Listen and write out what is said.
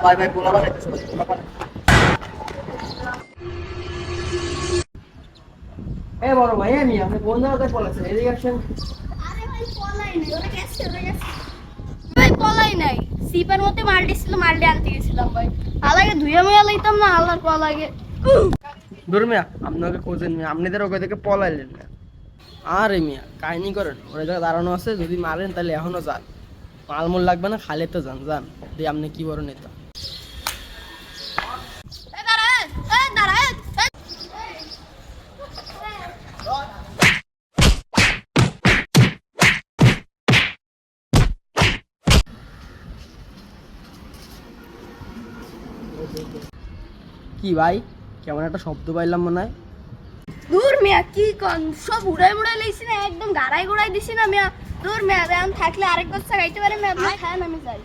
ভাই ভাই পোলা বানাইতেছে ভাই পোলা বানাই এ বড় ভাই আমি আপনি কোন জায়গাতে পড়াছেন এদিকে আসেন আরে ভাই পলাই নাই ওরা গেছে ভাই পলাই নাই সিপার মধ্যে মালটি ছিল মালটি আনতে গেছিলাম ভাই আলাগে ধুইয়া মুয়া লইতাম না আল্লাহর পলাগে দূর মিয়া আপনাকে খোঁজেন মিয়া আপনিদের ওকে থেকে পলাইলেন না আরে মিয়া কাহিনী করেন ওরা জায়গায় দাঁড়ানো আছে যদি মারেন তাহলে এখনো যান মালমূল লাগবে না খালে তো যান যান দিয়ে আপনি কি বড় নেতা এ দাঁড়া এ দাঁড়া কি ভাই কেমন একটা শব্দ পাইলাম মনে হয় দূর মিয়া কি কোন সব উড়াই মুড়াই লইছি না একদম গাড়াই গুড়াই দিছি না মিয়া দূর মিয়া এখন থাকলে আরেক বছর খাইতে পারে মিয়া আপনি খান আমি যাই